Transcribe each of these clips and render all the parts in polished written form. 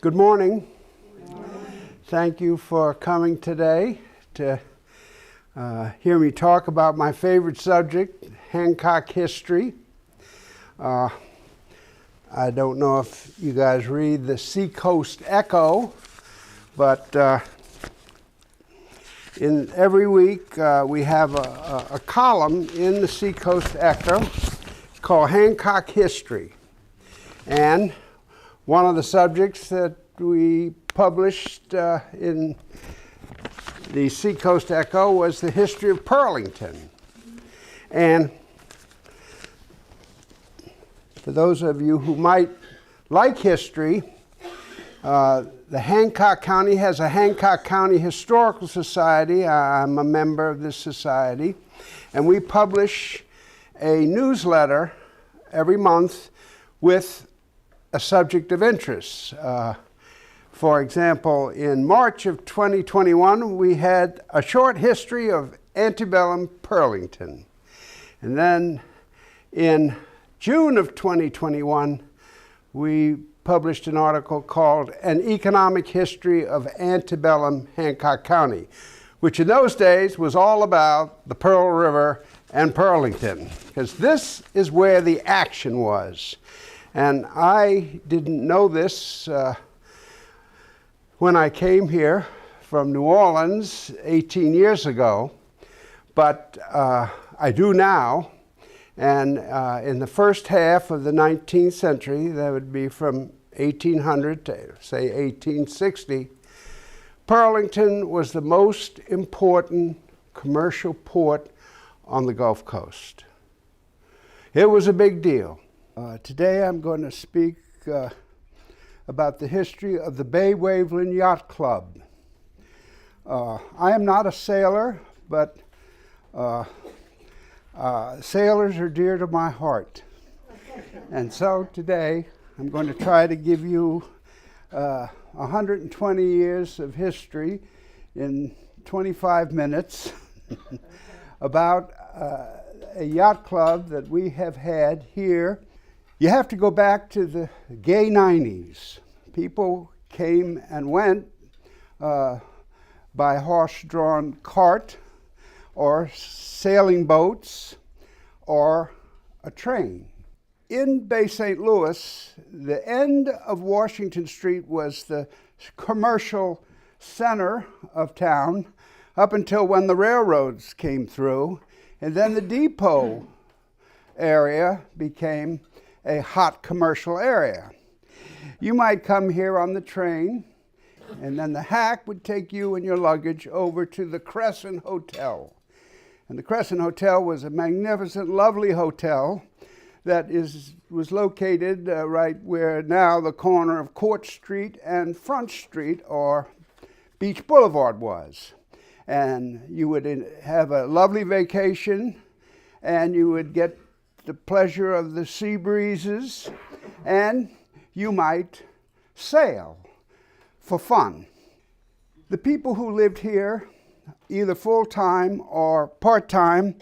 Good morning. Thank you for coming today to hear me talk about my favorite subject, Hancock history. I don't know if you guys read the Seacoast Echo, but in every week we have a column in the Seacoast Echo called Hancock History. And one of the subjects that we published in the Seacoast Echo was the history of Pearlington. And for those of you who might like history, the Hancock County has a Hancock County Historical Society. I'm a member of this society. And we publish a newsletter every month with a subject of interest. For example, in March of 2021, we had a short history of antebellum Pearlington. And then in June of 2021, we published an article called An Economic History of Antebellum Hancock County, which in those days was all about the Pearl River and Pearlington, because this is where the action was. And I didn't know this when I came here from New Orleans 18 years ago, but I do now. And in the first half of the 19th century, that would be from 1800 to say 1860, Pearlington was the most important commercial port on the Gulf Coast. It was a big deal. Today I'm going to speak about the history of the Bay Waveland Yacht Club. I am not a sailor, but sailors are dear to my heart. And so today I'm going to try to give you 120 years of history in 25 minutes about a yacht club that we have had here. You have to go back to the gay 90s. People came and went by horse-drawn cart or sailing boats or a train. In Bay St. Louis, the end of Washington Street was the commercial center of town up until when the railroads came through, and then the depot area became a hot commercial area. You might come here on the train, and then the hack would take you and your luggage over to the Crescent Hotel. And the Crescent Hotel was a magnificent, lovely hotel that was located right where now the corner of Court Street and Front Street or Beach Boulevard was. And you would have a lovely vacation, and you would get the pleasure of the sea breezes, and you might sail for fun. The people who lived here, either full-time or part-time,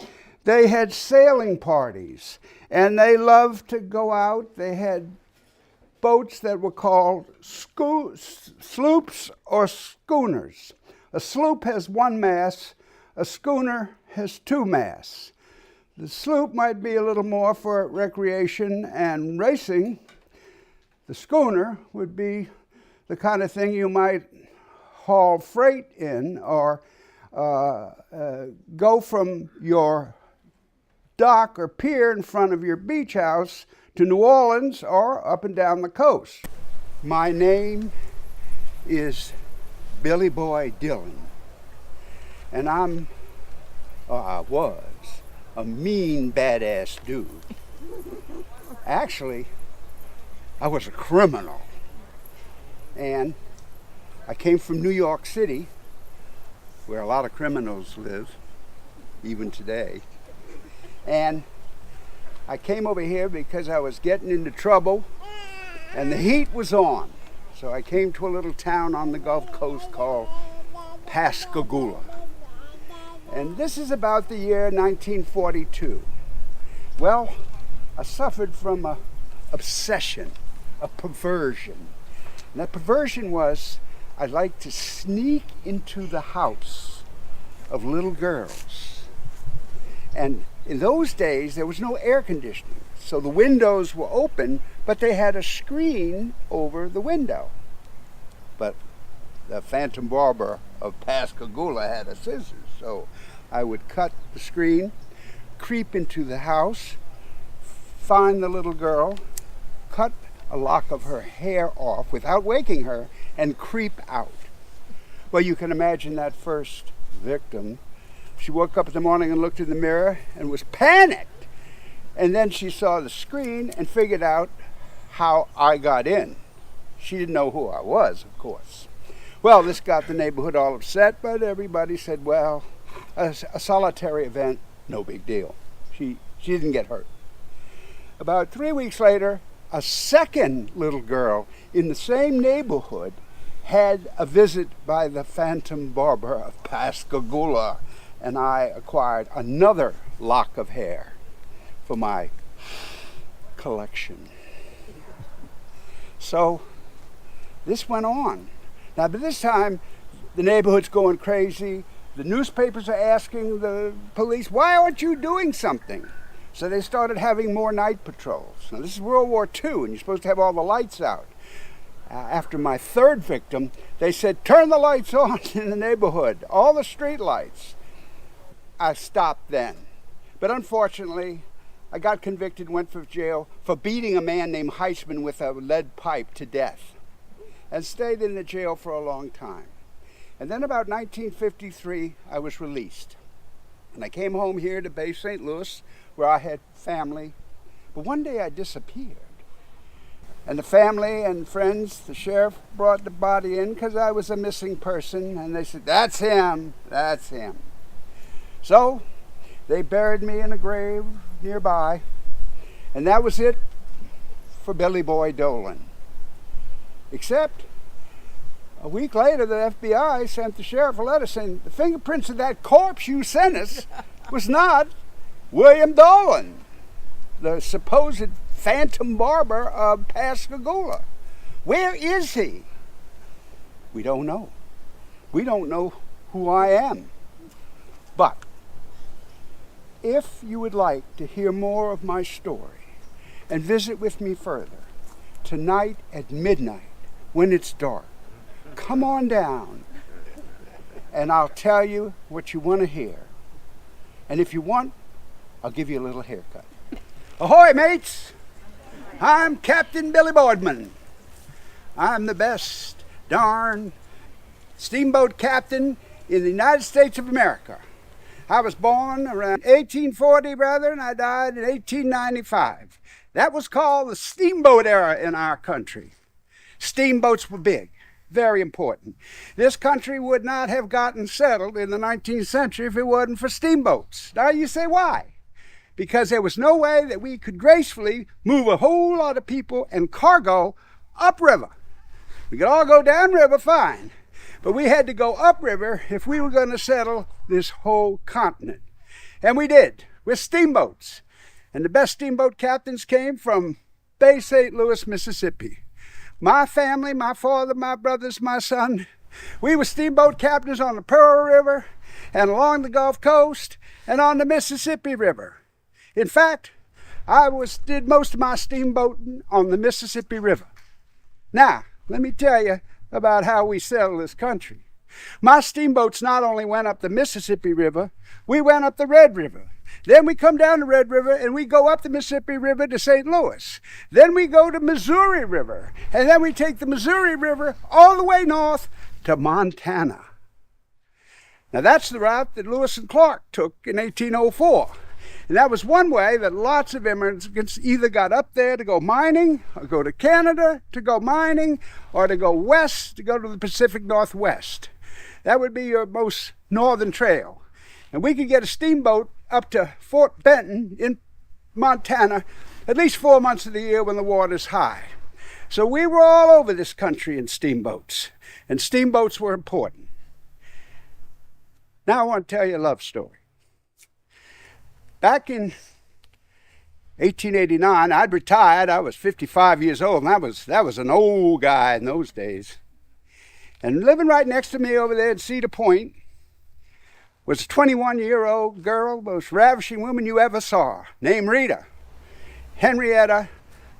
they had sailing parties, and they loved to go out. They had boats that were called sloops or schooners. A sloop has one mast, a schooner has two masts. The sloop might be a little more for recreation and racing. The schooner would be the kind of thing you might haul freight in or go from your dock or pier in front of your beach house to New Orleans or up and down the coast. My name is Billy Boy Dillon, and I was a mean, badass dude. Actually, I was a criminal. And I came from New York City, where a lot of criminals live, even today. And I came over here because I was getting into trouble, and the heat was on. So I came to a little town on the Gulf Coast called Pascagoula. And this is about the year 1942. Well, I suffered from an obsession, a perversion. And that perversion was, I'd like to sneak into the house of little girls. And in those days, there was no air conditioning. So the windows were open, but they had a screen over the window. But the Phantom Barber of Pascagoula had a scissors. So I would cut the screen, creep into the house, find the little girl, cut a lock of her hair off without waking her, and creep out. Well, you can imagine that first victim. She woke up in the morning and looked in the mirror and was panicked. And then she saw the screen and figured out how I got in. She didn't know who I was, of course. Well, this got the neighborhood all upset, but everybody said, well, a solitary event, no big deal. She didn't get hurt. About 3 weeks later, a second little girl in the same neighborhood had a visit by the Phantom Barber of Pascagoula, and I acquired another lock of hair for my collection. So this went on. Now, by this time, the neighborhood's going crazy. The newspapers are asking the police, why aren't you doing something? So they started having more night patrols. Now, this is World War II, and you're supposed to have all the lights out. After my third victim, they said, turn the lights on in the neighborhood, all the street lights. I stopped then. But unfortunately, I got convicted, went to jail for beating a man named Heisman with a lead pipe to death, and stayed in the jail for a long time. And then about 1953, I was released. And I came home here to Bay St. Louis, where I had family. But one day I disappeared. And the family and friends, the sheriff brought the body in because I was a missing person. And they said, that's him, that's him. So they buried me in a grave nearby. And that was it for Billy Boy Dolan. Except a week later, the FBI sent the sheriff a letter saying the fingerprints of that corpse you sent us was not William Dolan, the supposed Phantom Barber of Pascagoula. Where is he? We don't know. We don't know who I am. But if you would like to hear more of my story and visit with me further, tonight at midnight, when it's dark, come on down and I'll tell you what you want to hear. And if you want, I'll give you a little haircut. Ahoy, mates! I'm Captain Billy Boardman. I'm the best darn steamboat captain in the United States of America. I was born around 1840, brother, and I died in 1895. That was called the steamboat era in our country. Steamboats were big, very important. This country would not have gotten settled in the 19th century if it wasn't for steamboats. Now you say why? Because there was no way that we could gracefully move a whole lot of people and cargo upriver. We could all go downriver fine, but we had to go upriver if we were going to settle this whole continent. And we did, with steamboats. And the best steamboat captains came from Bay St. Louis, Mississippi. My family, my father, my brothers, my son, we were steamboat captains on the Pearl River and along the Gulf Coast and on the Mississippi River. In fact, I did most of my steamboating on the Mississippi River. Now, let me tell you about how we settled this country. My steamboats not only went up the Mississippi River, we went up the Red River. Then we come down the Red River and we go up the Mississippi River to St. Louis. Then we go to Missouri River. And then we take the Missouri River all the way north to Montana. Now that's the route that Lewis and Clark took in 1804. And that was one way that lots of immigrants either got up there to go mining, or go to Canada to go mining, or to go west to go to the Pacific Northwest. That would be your most northern trail. And we could get a steamboat up to Fort Benton in Montana at least 4 months of the year when the water's high. So we were all over this country in steamboats, and steamboats were important. Now I want to tell you a love story. Back in 1889, I'd retired. I was 55 years old, and that was an old guy in those days. And living right next to me over there in Cedar Point was a 21-year-old girl, most ravishing woman you ever saw, named Rita. Henrietta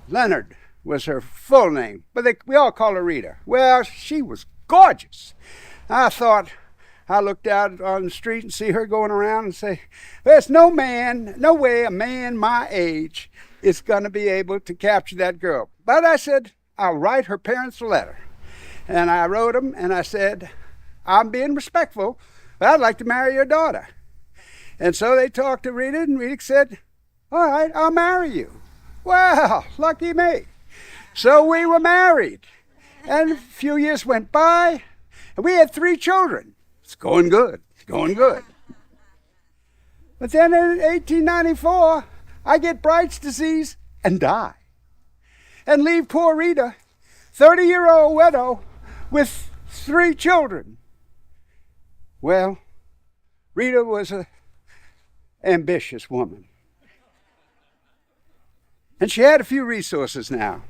Leonard was her full name, but we all call her Rita. Well, she was gorgeous. I looked out on the street and see her going around and say, there's no way a man my age is going to be able to capture that girl. But I said, I'll write her parents a letter. And I wrote them and I said, I'm being respectful, but I'd like to marry your daughter. And so they talked to Rita, and Rita said, all right, I'll marry you. Well, lucky me. So we were married. And a few years went by, and we had 3 children. It's going good. It's going good. But then in 1894, I get Bright's disease and die. And leave poor Rita, 30-year-old widow, with 3 children. Well, Rita was an ambitious woman. And she had a few resources now.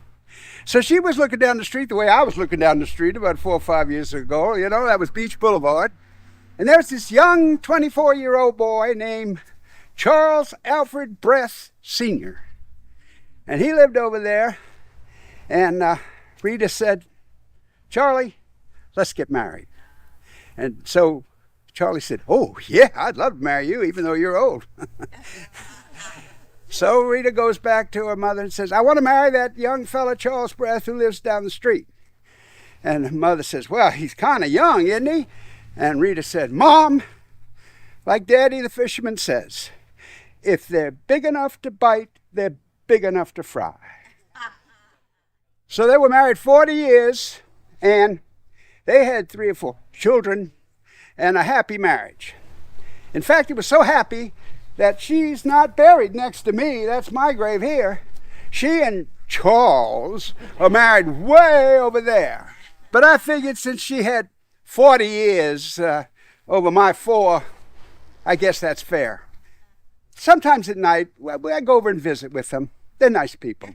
So she was looking down the street the way I was looking down the street about 4 or 5 years ago. You know, that was Beach Boulevard. And there was this young 24-year-old boy named Charles Alfred Breath Sr. And he lived over there. And Rita said, Charlie, let's get married. And so Charlie said, oh, yeah, I'd love to marry you, even though you're old. So Rita goes back to her mother and says, I want to marry that young fella, Charles Breath, who lives down the street. And her mother says, well, he's kind of young, isn't he? And Rita said, Mom, like Daddy the fisherman says, if they're big enough to bite, they're big enough to fry. So they were married 40 years, and they had 3 or 4 children and a happy marriage. In fact, it was so happy that she's not buried next to me. That's my grave here. She and Charles are married way over there. But I figured since she had 40 years over my 4, I guess that's fair. Sometimes at night, I go over and visit with them. They're nice people.